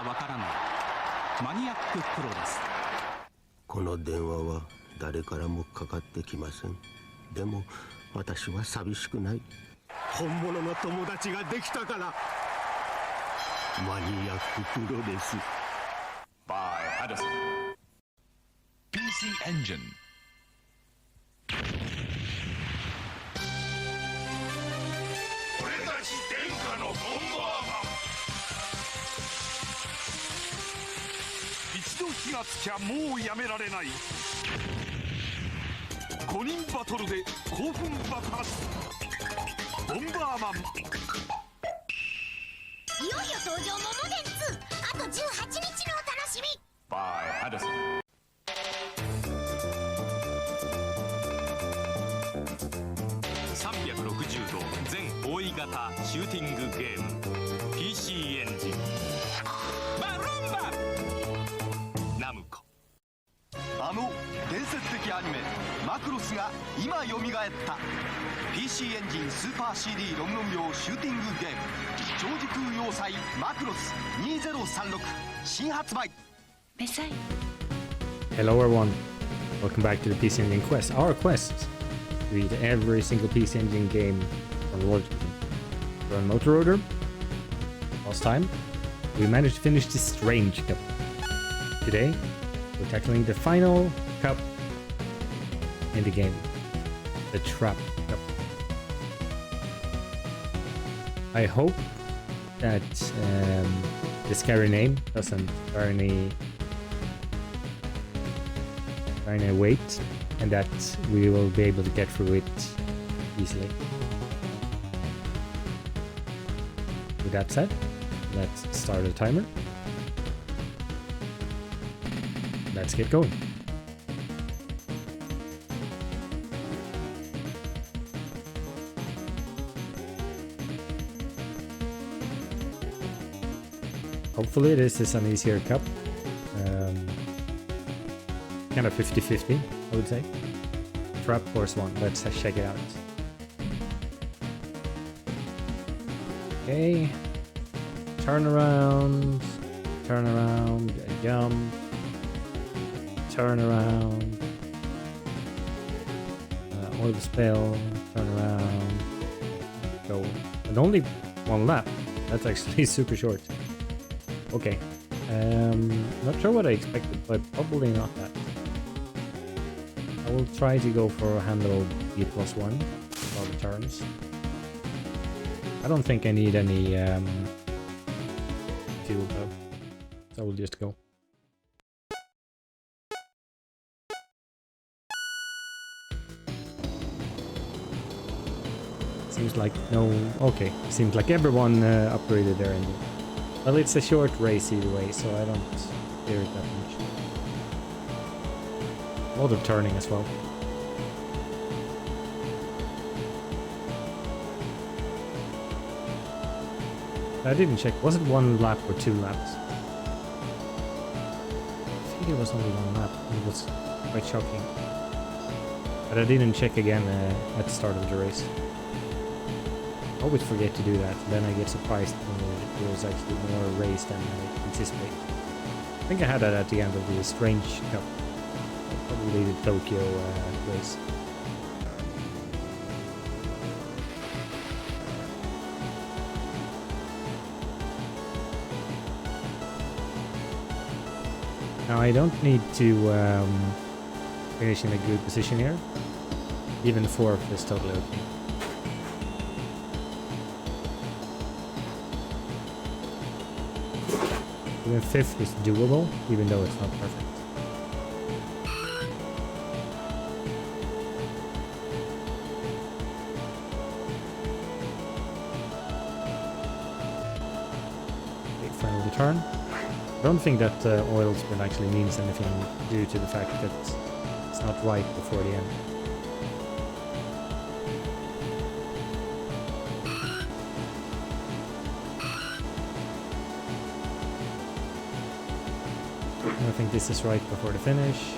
わからないマニアックプロです。この電話は誰からもかかってきません。でも私は寂しくない。本物の友達ができたから。マニアックプロです。 by Addison PC Engine。 俺たち天下のボンバーマン。一度火がつきゃもうやめられない。5人バトルで興奮爆発。ボンバーマン。いよいよ登場モモデン2。あと18日のお楽しみ。 by Addison。 360度全方位型シューティングゲーム PC エンジンバルンバナムコ。あの伝説的アニメマクロスが今よみがえった。 PC エンジンスーパー CD ロンロン用シューティングゲーム超時空要塞マクロス2036新発売。 Hello everyone, welcome back to the PC Engine Quest. Our quest to beat every single PC Engine game from the world. We're on Moto. Last time, we managed to finish the Strange Cup. Today, we're tackling the final cup in the game, the Trap Cup. I hope that the scary name doesn't bear any weight, and that we will be able to get through it easily. With that said, let's start the timer. Let's get going. Hopefully this is an easier cup. Kind of 50-50, I would say. Trap course 1, let's check it out. Okay. Turn around, jump, turn around, oil spill, turn around, go. And only one lap, that's actually super short. Okay, not sure what I expected, but probably not that. I will try to go for handle B+1 for all the turns. I don't think I need any fuel though, so I will just go. Seems like no... okay, seems like everyone upgraded their engine. Well, it's a short race either way, so I don't fear it that much. A lot of turning as well. I didn't check. Was it one lap or 2 laps? I think it was only 1 lap. It was quite shocking. But I didn't check again at the start of the race. I always forget to do that. Then I get surprised when there was actually more race than I anticipated. I think I had that at the end of the Strange Cup. Probably the Tokyo race. Now I don't need to finish in a good position here. Even 4th is totally okay. Even 5th is doable, even though it's not perfect. Okay, final return. I don't think that oil spill actually means anything due to the fact that it's not right before the end. I think this is right before the finish.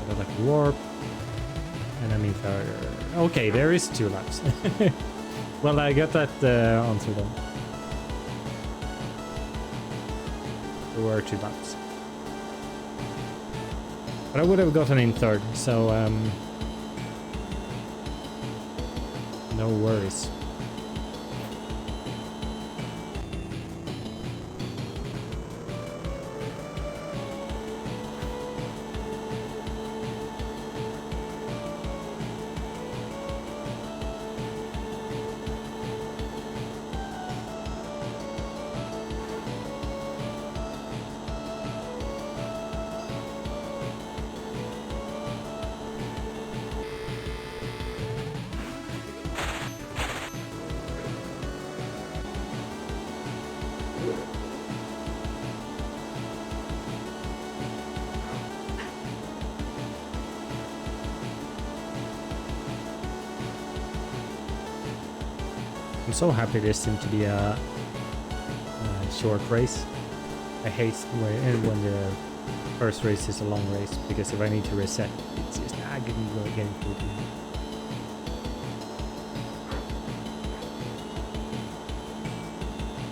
Got like a warp. And I mean, okay, there is 2 laps. Well, I got that answer then. There were 2 dots. But I would have gotten in third, so no worries. I'm so happy this seemed to be a short race. I hate when the first race is a long race, because if I need to reset, it's just getting through.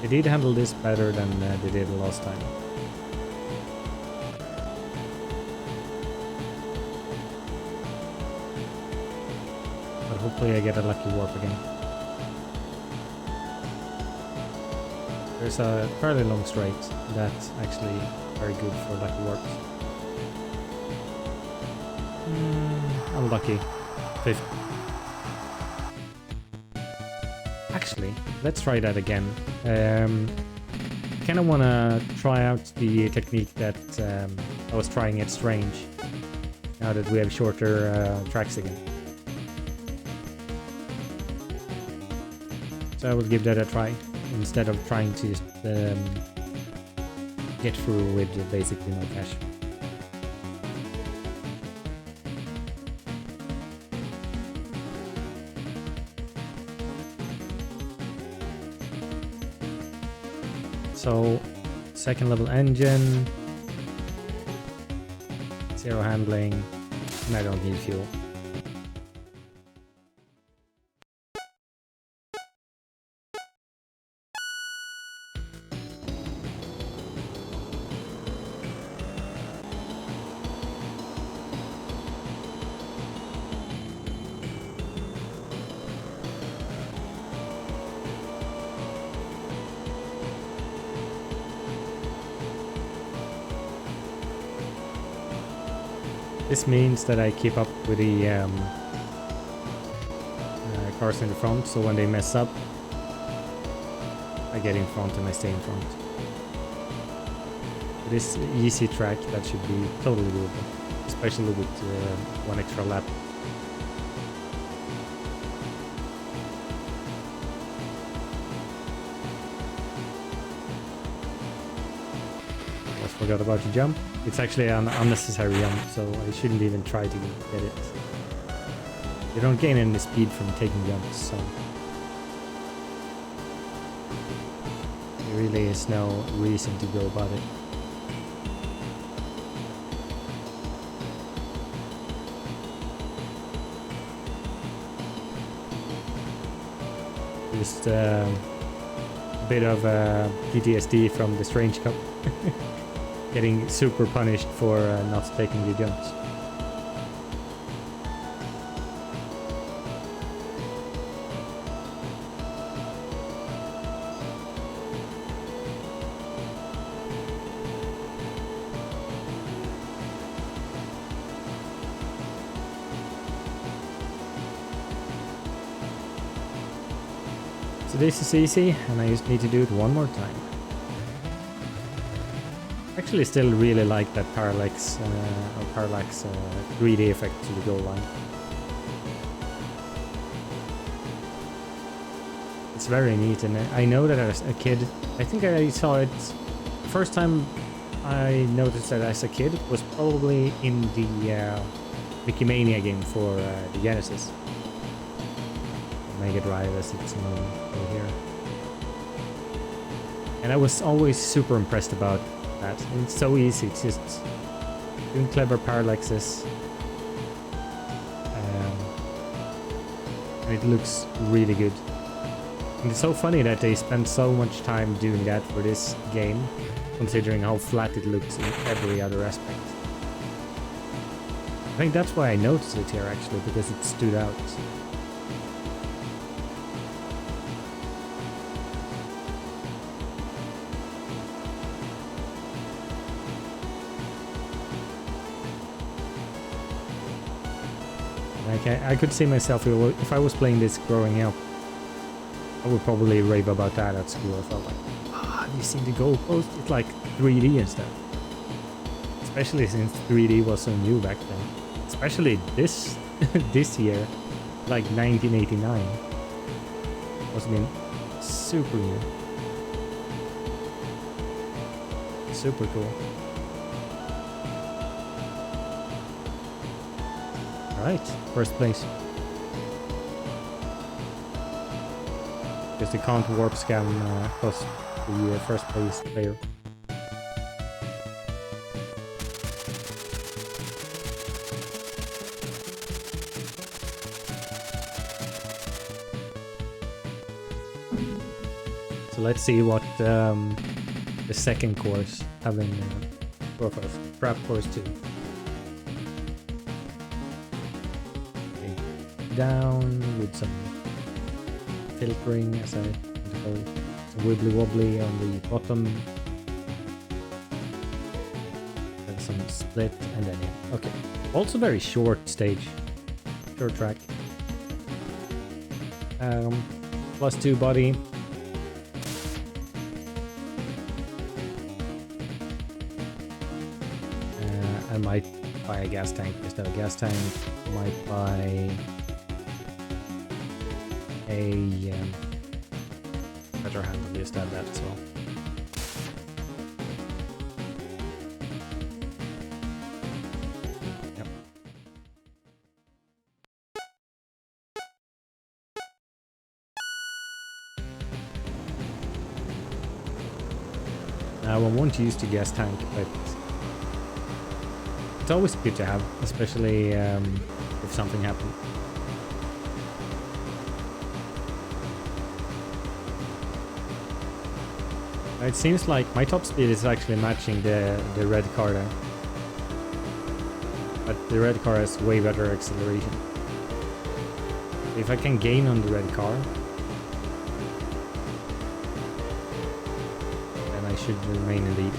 They did handle this better than they did last time. But hopefully I get a lucky warp again. There's a fairly long straight that's actually very good for lucky warps. Unlucky. 5th. Actually, let's try that again. I kind of want to try out the technique that I was trying at Strange, now that we have shorter tracks again. So I will give that a try, instead of trying to just, get through with basically no cash. So, second level engine, 0 handling, and I don't need fuel. This means that I keep up with the cars in the front, so when they mess up, I get in front and I stay in front. This easy track, that should be totally doable, especially with 1 extra lap. Almost forgot about the jump. It's actually an unnecessary jump, so I shouldn't even try to get it. You don't gain any speed from taking jumps, so there really is no reason to go about it. Just a bit of PTSD from the Strange Cup. Getting super punished for not taking the jumps. So this is easy, and I just need to do it one more time. Actually still really like that parallax 3D effect to the goal line. It's very neat, and I know that as a kid, I think I saw it, first time I noticed that as a kid was probably in the Mickey Mania game for the Genesis. Mega Drive, as it's known over here. And I was always super impressed about that. It's so easy, it's just doing clever parallaxes, and it looks really good. And it's so funny that they spent so much time doing that for this game, considering how flat it looks in every other aspect. I think that's why I noticed it here actually, because it stood out. Like I could see myself, if I was playing this growing up, I would probably rave about that at school. I felt like, have you seen the goalpost? It's like 3D and stuff. Especially since 3D was so new back then. Especially this this year, like 1989. Must have been super new. Super cool. Alright, first place. Because they can't warp scan plus the first place player. So let's see what the second course having for first. Trap course 2. Okay. Down with some filtering, as I call it. Some wibbly wobbly on the bottom. And some split, and then yeah. Okay. Also very short stage. Short track. +2 body. I might buy a gas tank instead of a gas tank. Might buy a better handle instead of that as well. Yep. I won't use the gas tank, but it's always good to have, especially if something happens. It seems like my top speed is actually matching the red car there. But the red car has way better acceleration. If I can gain on the red car, then I should remain in lead.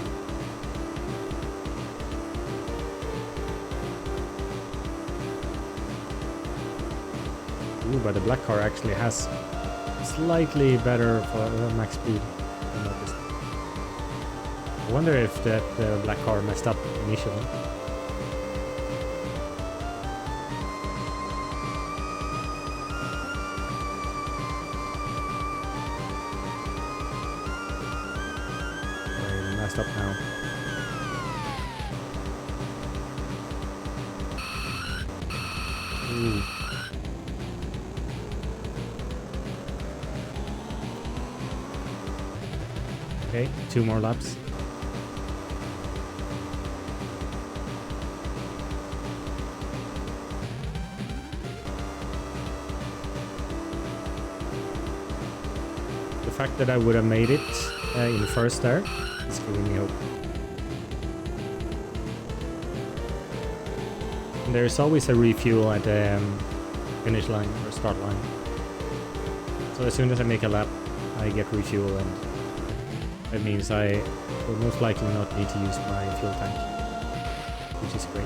Ooh, but the black car actually has slightly better for max speed. I noticed. I wonder if that black car messed up initially. Or messed up now. Ooh. Okay, 2 more laps. The fact that I would have made it in first there is giving me hope. And there's always a refuel at the finish line or start line. So as soon as I make a lap, I get refuel, and that means I will most likely not need to use my fuel tank, which is great.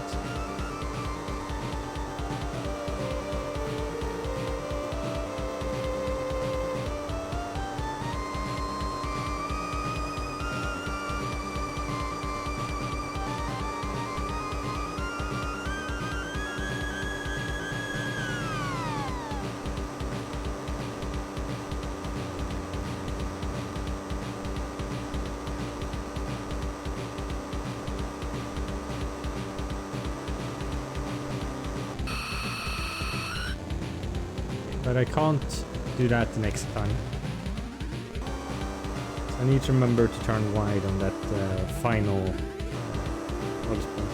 But I can't do that the next time. So I need to remember to turn wide on that final hotspot.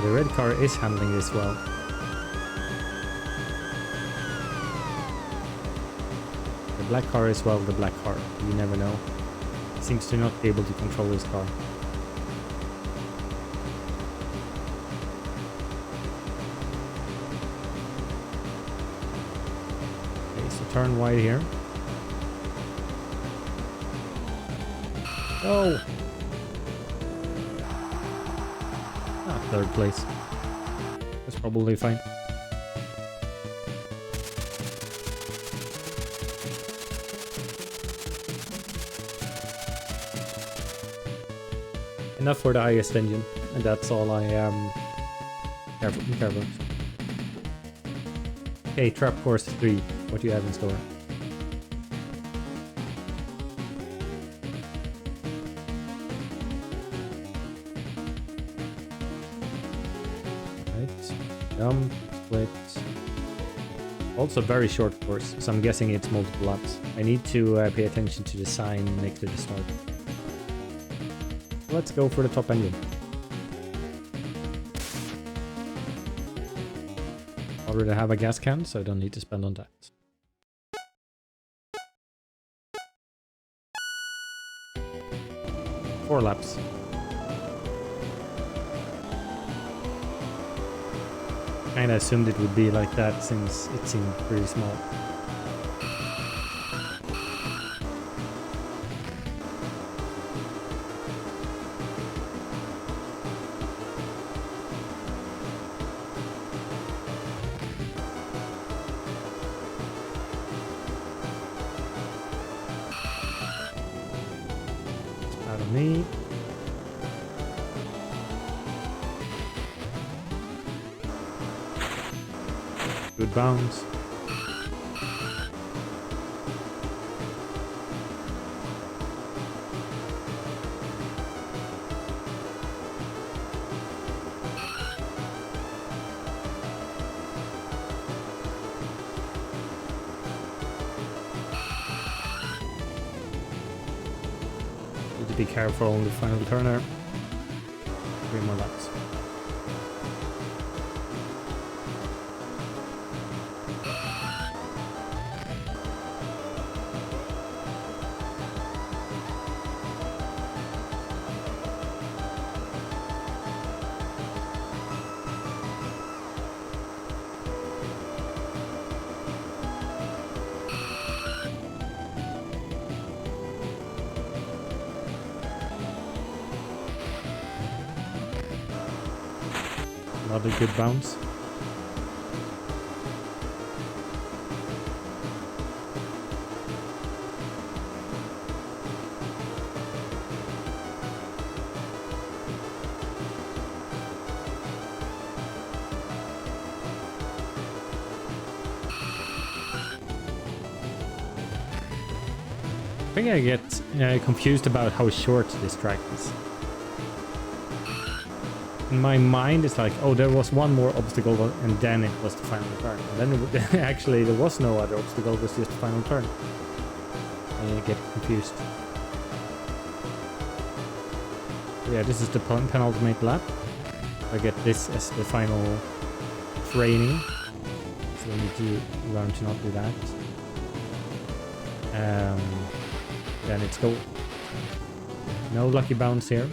The red car is handling this well. The black car is well the black car. You never know. He seems to not be able to control his car. Okay, so turn wide here. Oh! Ah, third place. That's probably fine. Enough for the highest engine, and that's all I am careful. Okay, Trap Course 3, what do you have in store? Jump, split. Also very short course, so I'm guessing it's multiple laps. I need to pay attention to the sign next to the start. Let's go for the top engine. Already have a gas can, so I don't need to spend on that. Four laps. Kinda assumed it would be like that since it seemed pretty small. Out of me. Good bounce. Need to be careful on the final turner. 3 more laps. Another good bounce. I think I get confused about how short this track is. In my mind, it's like, oh, there was one more obstacle, and then it was the final turn. And then actually there was no other obstacle, it was just the final turn. I get confused. So yeah, this is the penultimate lap. I get this as the final training. So I need to learn to not do that. Then it's go. No lucky bounce here.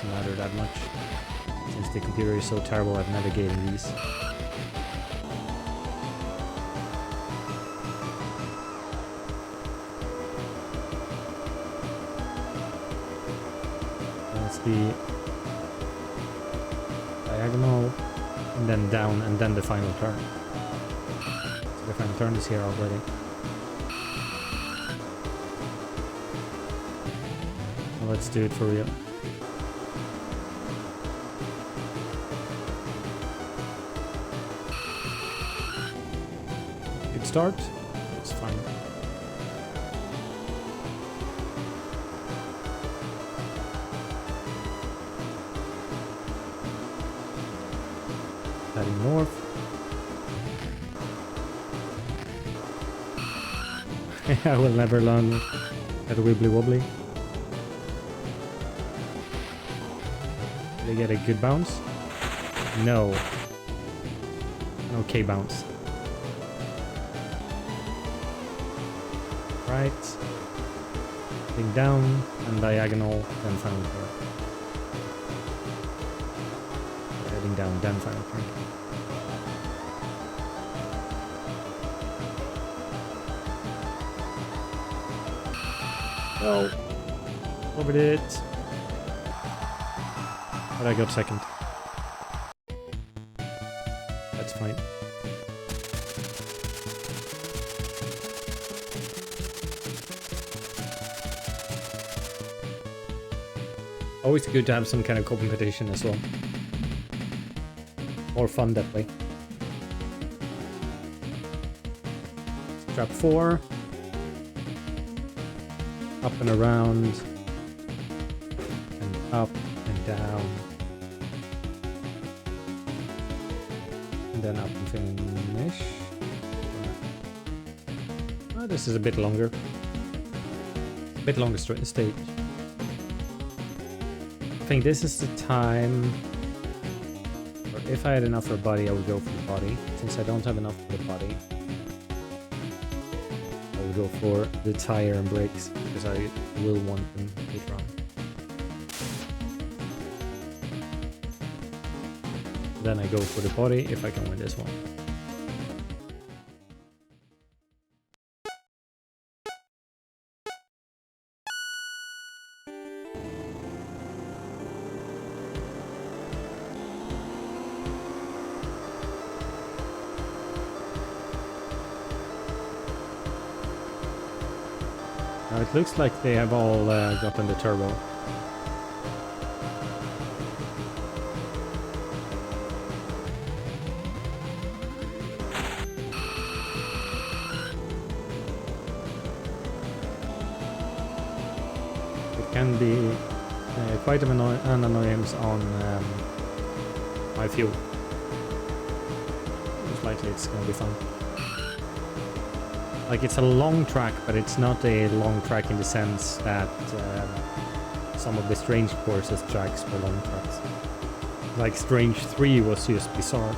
Matter that much since the computer is so terrible at navigating these. That's the diagonal and then down and then the final turn. So the final turn is here already. Well, let's do it for real. Start. It's fine. Heading north. I will never learn that wibbly wobbly. Did I get a good bounce? No. An okay bounce. Right. Heading down and diagonal, then final turn. Heading down, then final turn. Oh, overdid it. But I got second. That's fine. Always good to have some kind of competition as well. More fun that way. Strap 4. Up and around. And up and down. And then up and finish. Oh, this is a bit longer. A bit longer stage. I think this is the time, or if I had enough for a body, I would go for the body. Since I don't have enough for the body, I will go for the tire and brakes, because I will want them later on. Then I go for the body if I can win this one. Now it looks like they have all gotten the turbo. It can be quite an annoyance on my fuel. Most likely it's going to be fun. Like, it's a long track, but it's not a long track in the sense that some of the Strange courses tracks were long tracks. Like Strange 3 was just bizarre.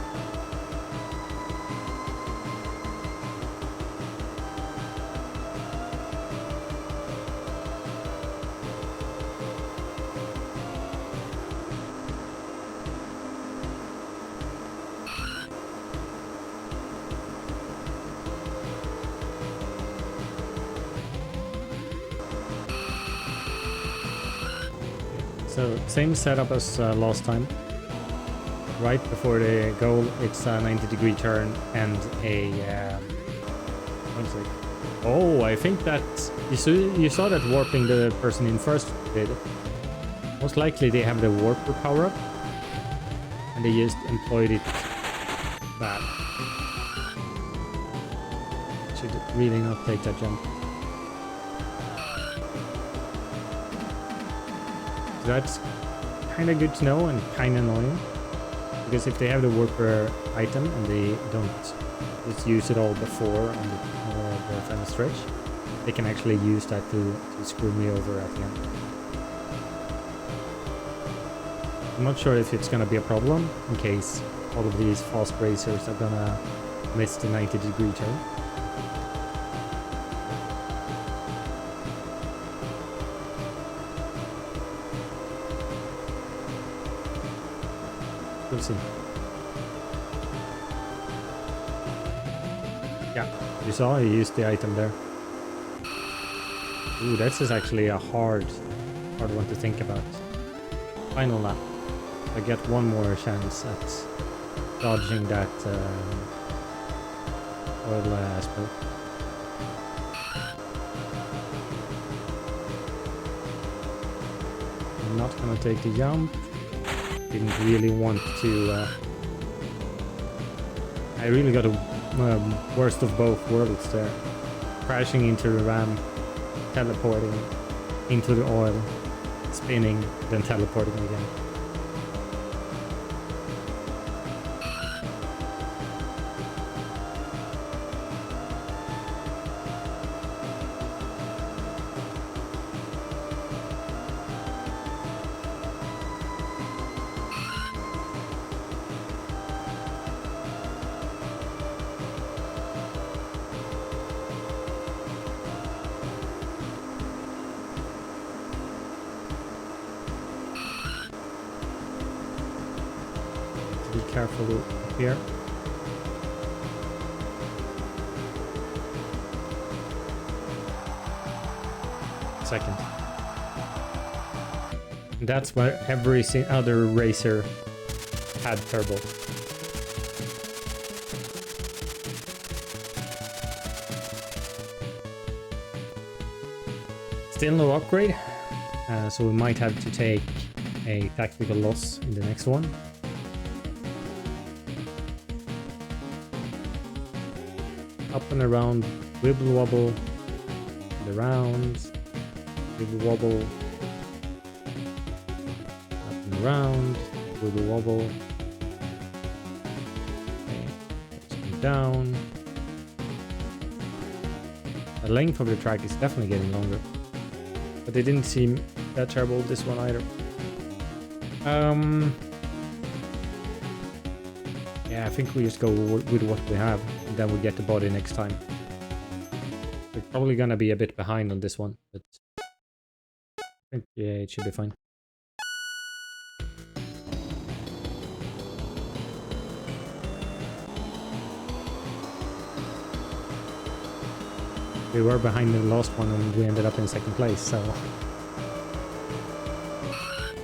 So, same setup as last time. Right before the goal, it's a 90-degree turn and a... one sec. Oh, I think that... You saw that warping the person in first did. Most likely they have the warper power-up. And they just employed it bad. Should really not take that jump. That's kind of good to know and kind of annoying, because if they have the warper item and they don't just use it all before on the final stretch, they can actually use that to screw me over at the end. I'm not sure if it's gonna be a problem in case all of these fast racers are gonna miss the 90-degree turn. We'll see. Yeah, you saw he used the item there. Ooh, this is actually a hard one to think about. Final lap. I get one more chance at dodging that oil spill. I'm not gonna take the jump. Didn't really want to... I really got a worst of both worlds there. Crashing into the ram, teleporting into the oil, spinning, then teleporting again. careful up here. Second. That's where every other racer had turbo. Still no upgrade, so we might have to take a tactical loss in the next one. Up and around, wibble wobble, and around, wibble wobble, up and around, wibble wobble, okay, let's go down. The length of the track is definitely getting longer, but it didn't seem that terrible this one either. Yeah, I think we just go with what we have, and then we get the body next time. We're probably gonna be a bit behind on this one, but I think, yeah, it should be fine. We were behind in the last one and we ended up in second place, so...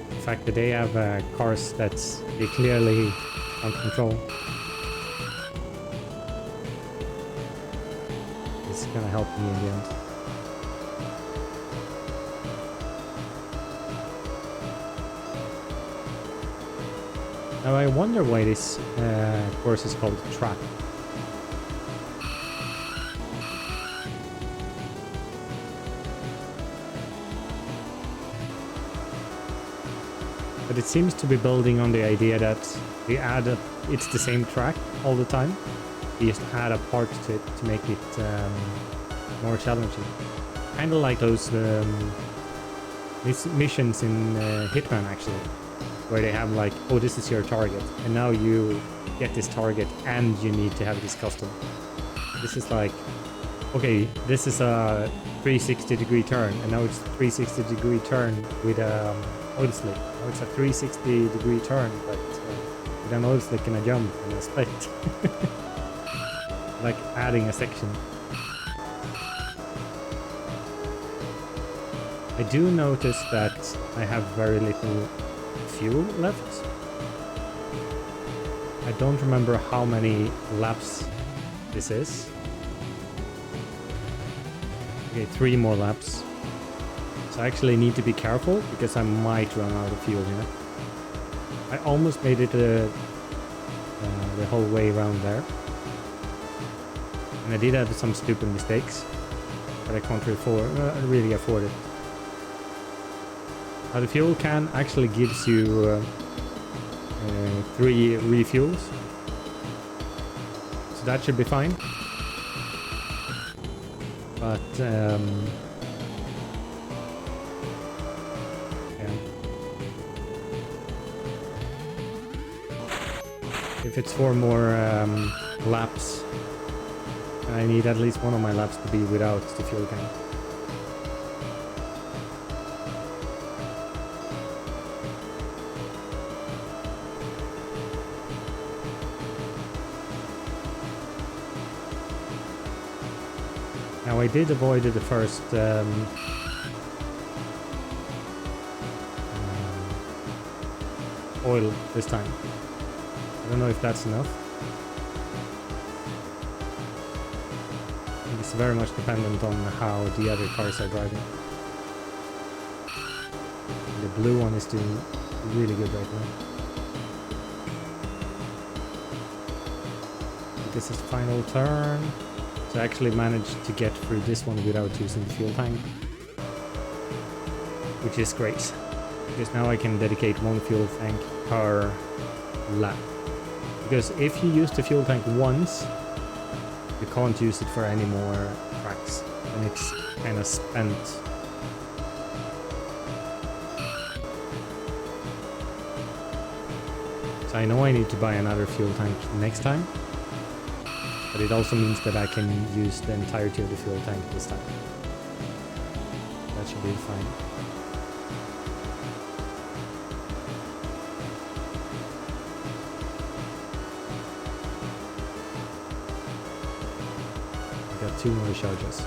The fact that they have cars that's they clearly can't control is gonna help me in the end. Now I wonder why this course is called Track. But it seems to be building on the idea that we add it's the same track all the time. We just add a part to it to make it more challenging. Kind of like those missions in Hitman actually, where they have like, oh, this is your target, and now you get this target and you need to have this custom. This is like, okay, this is a 360-degree turn, and now it's a 360-degree turn with oil slick. Now it's a 360-degree turn, but with an oil slick and a jump and a split. Like adding a section. I do notice that I have very little fuel left. I don't remember how many laps this is. Okay, 3 more laps. So I actually need to be careful because I might run out of fuel here. I almost made it the whole way around there. And I did have some stupid mistakes, but I can't really afford it. Now the fuel can actually gives you 3 refuels. So that should be fine. But yeah. If it's 4 more laps, I need at least one of my laps to be without the fuel tank. Now I did avoid the first oil this time. I don't know if that's enough. I think it's very much dependent on how the other cars are driving. The blue one is doing really good right now. This is the final turn. So I actually managed to get through this one without using the fuel tank, which is great, because now I can dedicate 1 fuel tank per lap. Because if you use the fuel tank once, you can't use it for any more tracks, and it's kind of spent. So I know I need to buy another fuel tank next time. But it also means that I can use the entirety of the fuel tank this time. That should be fine. got 2 more charges.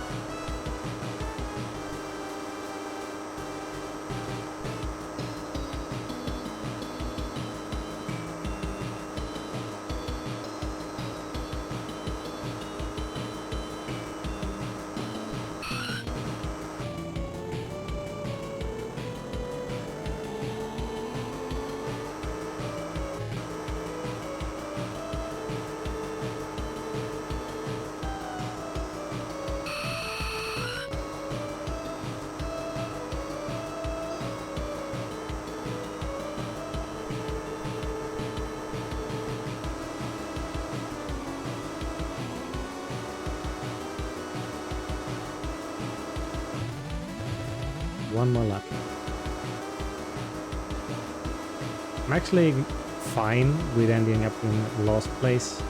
One more lap. I'm actually fine with ending up in last place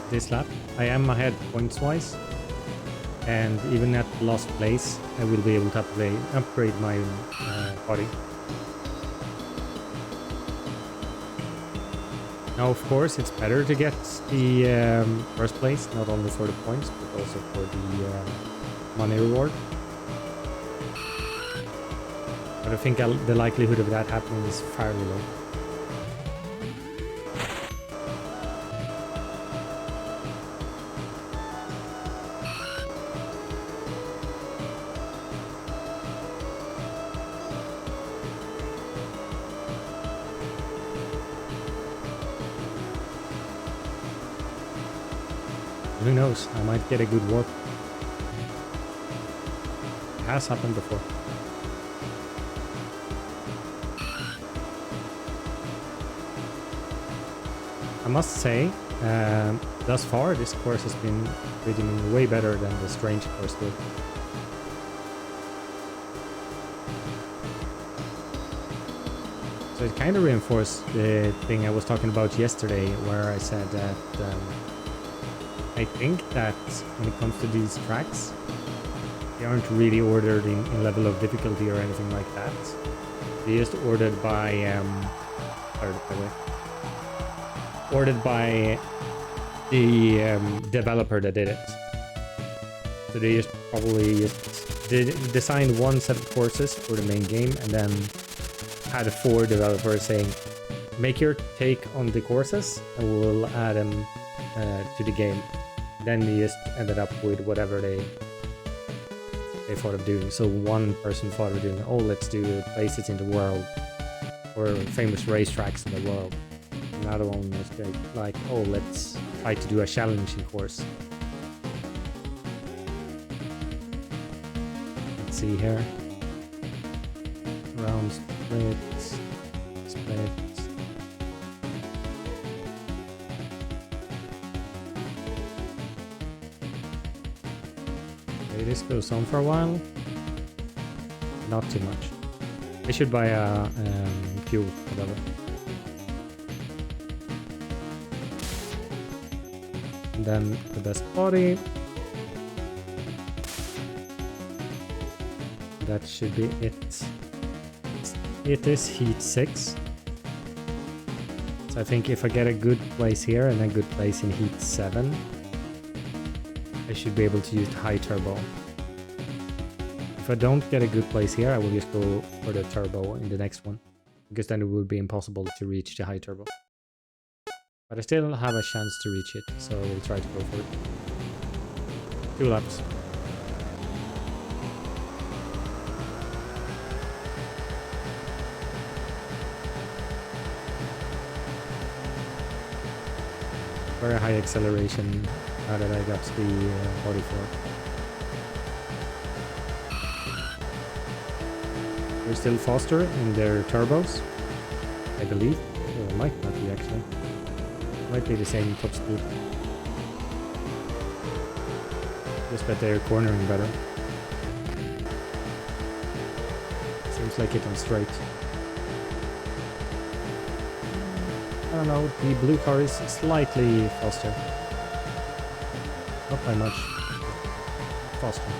this lap. I am ahead points-wise, and even at last place, I will be able to upgrade my body. Now, of course, it's better to get the first place, not only for the points, but also for the money reward. But I think the likelihood of that happening is fairly low. Who knows? I might get a good warp. It has happened before. I must say, thus far this course has been treating me way better than the strange course did. So it kind of reinforced the thing I was talking about yesterday, where I said that I think that when it comes to these tracks, they aren't really ordered in level of difficulty or anything like that. They're just ordered by ordered by the developer that did it. So they just probably designed one set of courses for the main game and then had 4 developers saying, make your take on the courses and we'll add them to the game. Then they just ended up with whatever they thought of doing. So one person thought of doing, oh, let's do places in the world or famous racetracks in the world. Another one was like, oh, let's try to do a challenging course. Let's see here. Round splits. Okay, this goes on for a while. Not too much. I should buy a fuel, whatever. And then the best body. That should be it. It is heat 6. So I think if I get a good place here and a good place in heat 7, I should be able to use the high turbo. If I don't get a good place here, I will just go for the turbo in the next one, because then it would be impossible to reach the high turbo. But I still have a chance to reach it, so I will try to go for it. 2 laps. Very high acceleration now that I got the body for it. They're still faster in their turbos, I believe. Or it might not be actually. Might be the same top speed. Just that they're cornering better. Seems like it on straight. I don't know, the blue car is slightly faster. Not by much. Faster.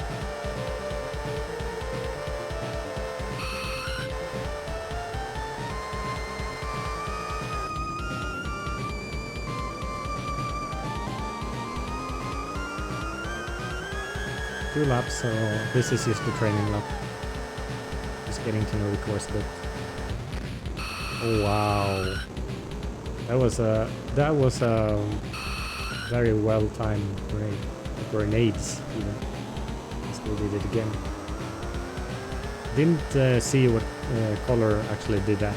2 laps, so this is just the training lap. Just getting to know the course a bit. Oh wow. That was a very well timed grenade. Grenades even. Still did it again. Didn't see what color actually did that.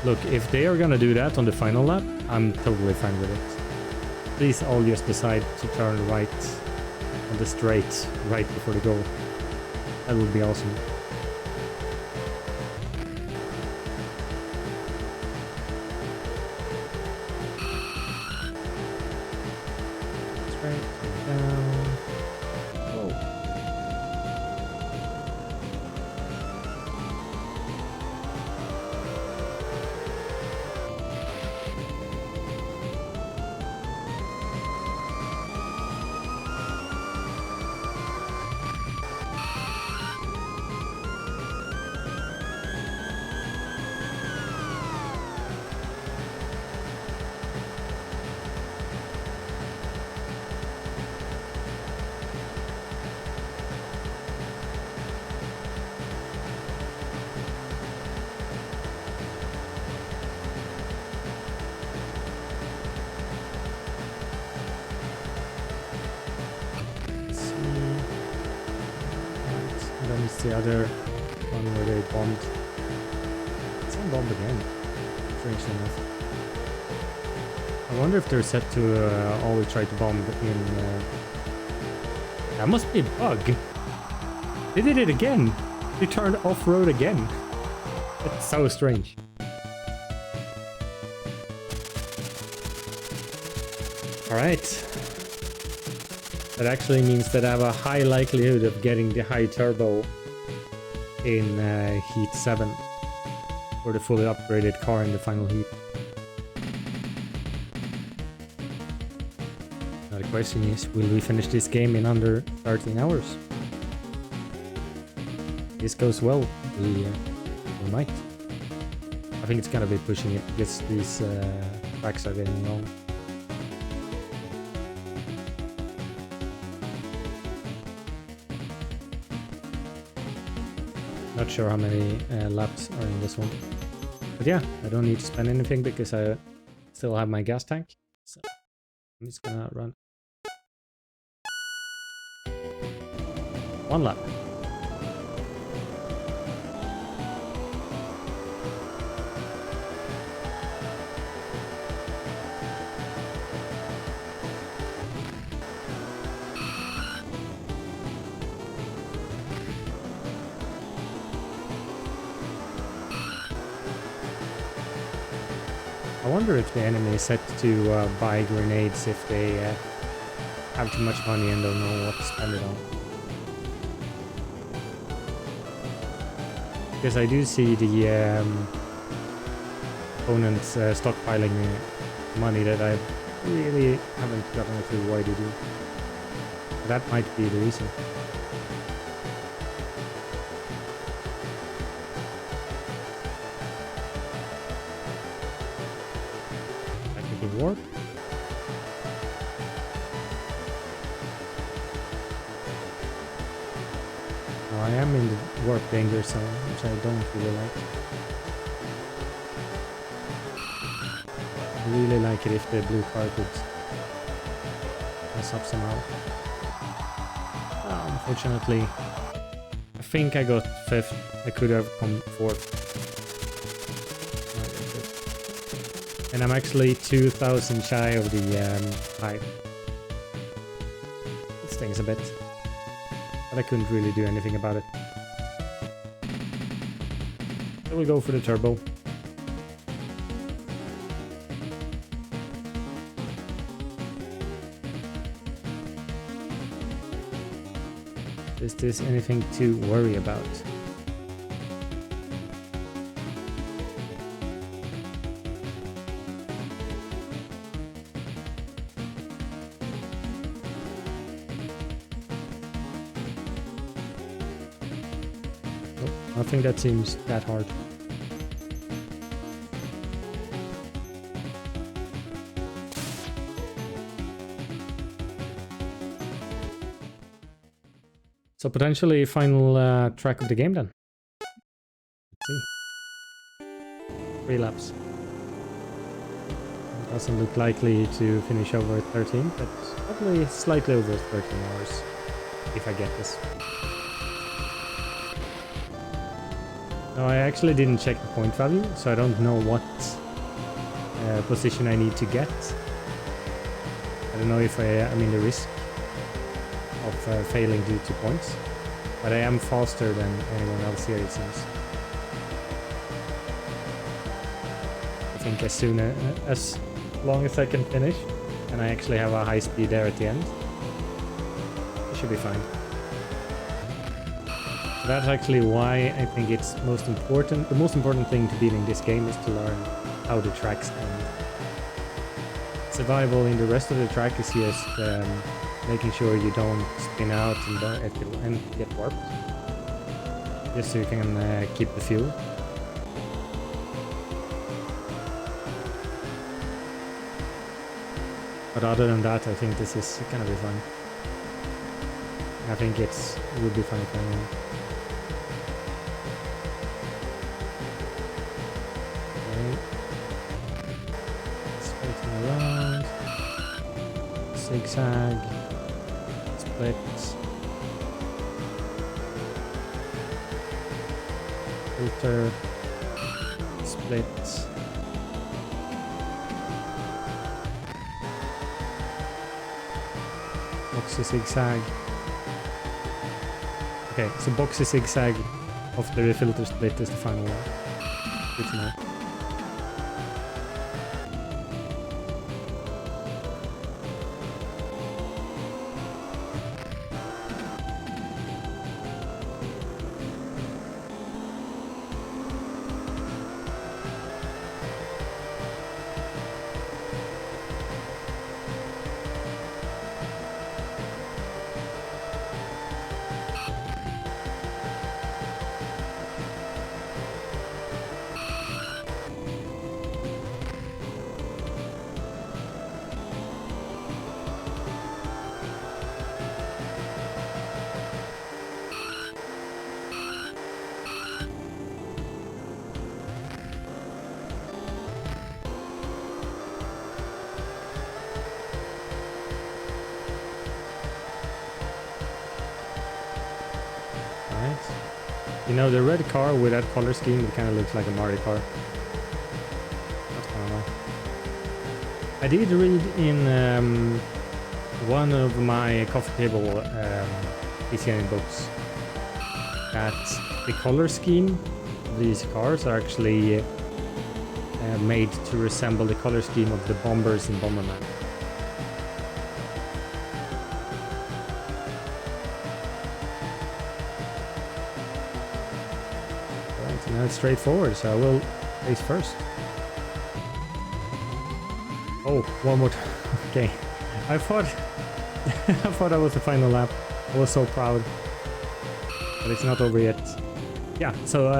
Look, if they are gonna do that on the final lap, I'm totally fine with it. Please all just decide to turn right on the straight right before the goal. That would be awesome. Straight down. Oh. And then it's the other one where they bombed. Same bomb again, strangely enough. I wonder if they're set to always try to bomb in... That must be a bug. They did it again. They turned off-road again. It's so strange. Alright. That actually means that I have a high likelihood of getting the high turbo in Heat 7 for the fully upgraded car in the final heat. Now the question is, will we finish this game in under 13 hours? If this goes well, we might. I think it's gonna be pushing it because these tracks are getting long. Not sure how many laps are in this one. But yeah, I don't need to spend anything because I still have my gas tank. So I'm just gonna run 1 lap. I wonder if the enemy is set to buy grenades if they have too much money and don't know what to spend it on. Because I do see the opponents stockpiling money that I really haven't gotten a clue why they do. That might be the reason. Warp. Now I am in the warp danger zone, which I don't really like. I really like it if the blue car could mess up somehow. Unfortunately, I think I got 5th. I could have come 4th. And I'm actually 2,000 shy of the hype. It stings a bit. But I couldn't really do anything about it. So we'll go for the turbo. Is this anything to worry about? I think that seems that hard. So potentially final track of the game then. Let's see. 3 laps. Doesn't look likely to finish over 13, but probably slightly over 13 hours if I get this. No, I actually didn't check the point value, so I don't know what position I need to get. I don't know if I'm in the risk of failing due to points, but I am faster than anyone else here, it seems. I think as long as I can finish, and I actually have a high speed there at the end, it should be fine. So that's actually why I think it's most important. The most important thing to beating this game is to learn how the tracks end. Survival in the rest of the track is just making sure you don't spin out and get warped, just so you can keep the fuel. But other than that, I think this is gonna be fun. I think it would be fun for anyone. Okay. Straighten around. Zigzag. Split. Filter. Split. Boxy zigzag. Okay, so boxy zigzag after the filter split is the final one. Good to know. You know, the red car with that color scheme, it kind of looks like a Mario car. That's kind of nice. I did read in one of my coffee table PCN books that the color scheme of these cars are actually made to resemble the color scheme of the bombers in Bomberman. Now it's straightforward, so I will race first. Oh, one more time. Okay. I thought I thought that was the final lap. I was so proud. But it's not over yet. Yeah, so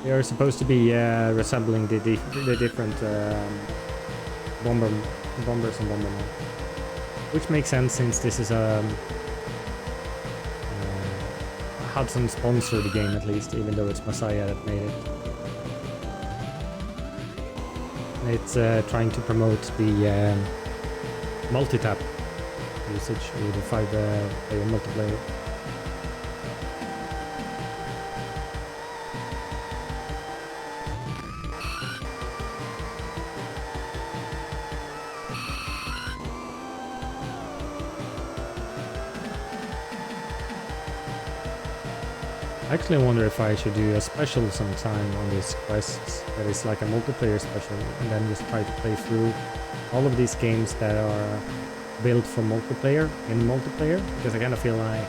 they are supposed to be resembling the different bombers and Bomberman. Which makes sense since this is a Hudson sponsored the game, at least, even though it's Messiah that made it. And it's trying to promote the multi-tap usage with the 5-player multiplayer. I actually wonder if I should do a special sometime on these quests that is like a multiplayer special, and then just try to play through all of these games that are built for multiplayer in multiplayer, because I kind of feel like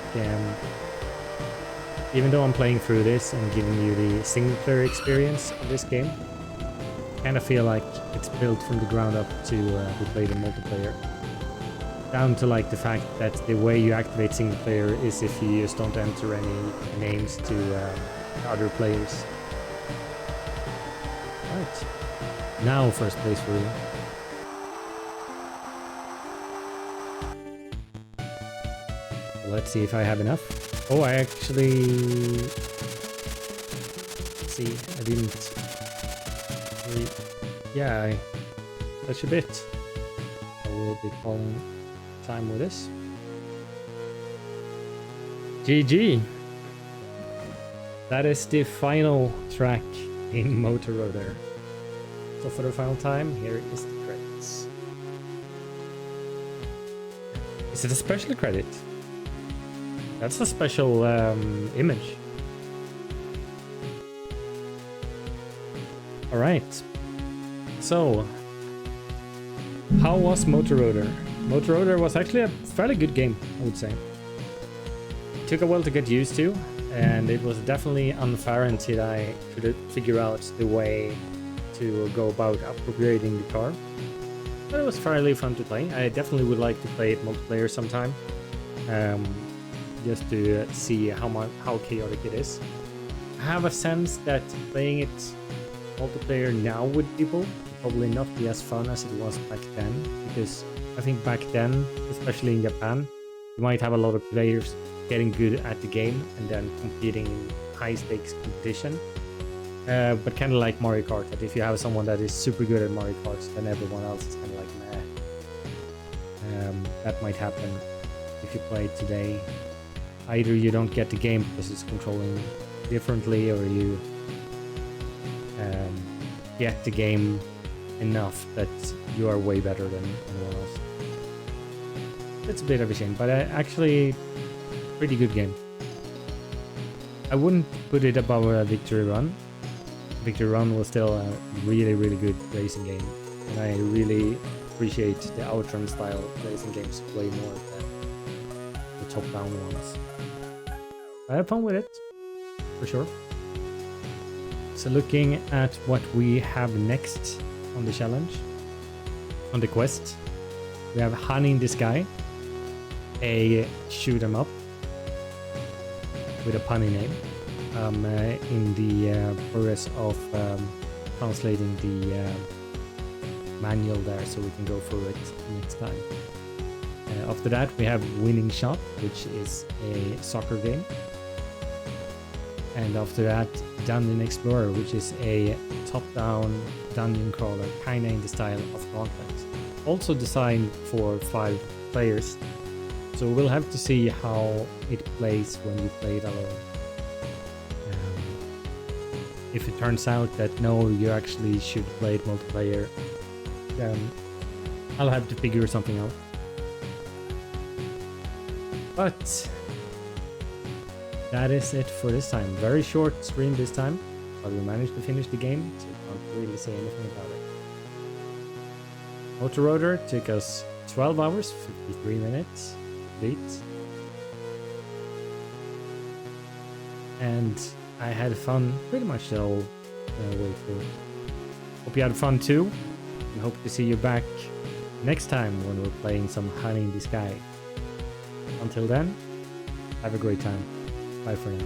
even though I'm playing through this and giving you the single player experience of this game, I kind of feel like it's built from the ground up to be played in multiplayer. Down to like the fact that the way you activate single player is if you just don't enter any names to other players. Right. Now first place for you. Let's see if I have enough. Oh, I actually... See, I didn't... Yeah, I touched a bit. I will be calling time with this. GG! That is the final track in Moto Rotor. So for the final time, here is the credits. Is it a special credit? That's a special image. Alright. So, how was Moto Rotor? Moto Rotor was actually a fairly good game, I would say. It took a while to get used to, and it was definitely unfair until I could figure out the way to go about upgrading the car. But it was fairly fun to play. I definitely would like to play it multiplayer sometime, just to see how chaotic it is. I have a sense that playing it multiplayer now with people will probably not be as fun as it was back then, because I think back then, especially in Japan, you might have a lot of players getting good at the game and then competing in high stakes competition. But kind of like Mario Kart, that if you have someone that is super good at Mario Kart, then everyone else is kind of like meh. That might happen if you play it today. Either you don't get the game because it's controlling differently, or you get the game enough that you are way better than anyone else. It's a bit of a shame, but actually pretty good game. I wouldn't put it above a Victory Run. Victory Run was still a really, really good racing game, and I really appreciate the Outrun style racing games way more than the top-down ones. I had fun with it, for sure. So looking at what we have next on the challenge, on the quest, we have Honey in the Sky, a shoot 'em up with a punny name. In the progress of translating the manual there, so we can go through it next time. After that, we have Winning Shot, which is a soccer game. And after that, Dungeon Explorer, which is a top-down dungeon crawler, kinda in the style of Gauntlet. Also designed for 5 players. So we'll have to see how it plays when you play it alone. If it turns out that no, you actually should play it multiplayer, then I'll have to figure something out. But that is it for this time. Very short stream this time, but we managed to finish the game, so you can't really say anything about it. Moto Rotor took us 12 hours, 53 minutes, beat. And I had fun pretty much the whole way through. Hope you had fun too, and hope to see you back next time when we're playing some Honey in the Sky. Until then, have a great time. Bye for now.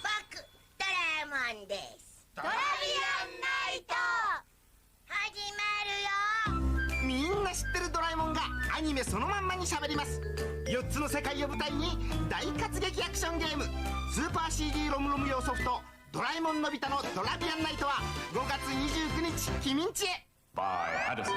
僕ドラえもんです。ドラビアンナイト始まるよ。みんな知ってるドラえもんがアニメそのまんまに喋ります。4つの世界を舞台に大活劇アクションゲームスーパー CD ロムロム用ソフトドラえもんのび太のドラビアンナイトは5月29日君んちへ。 by Addison.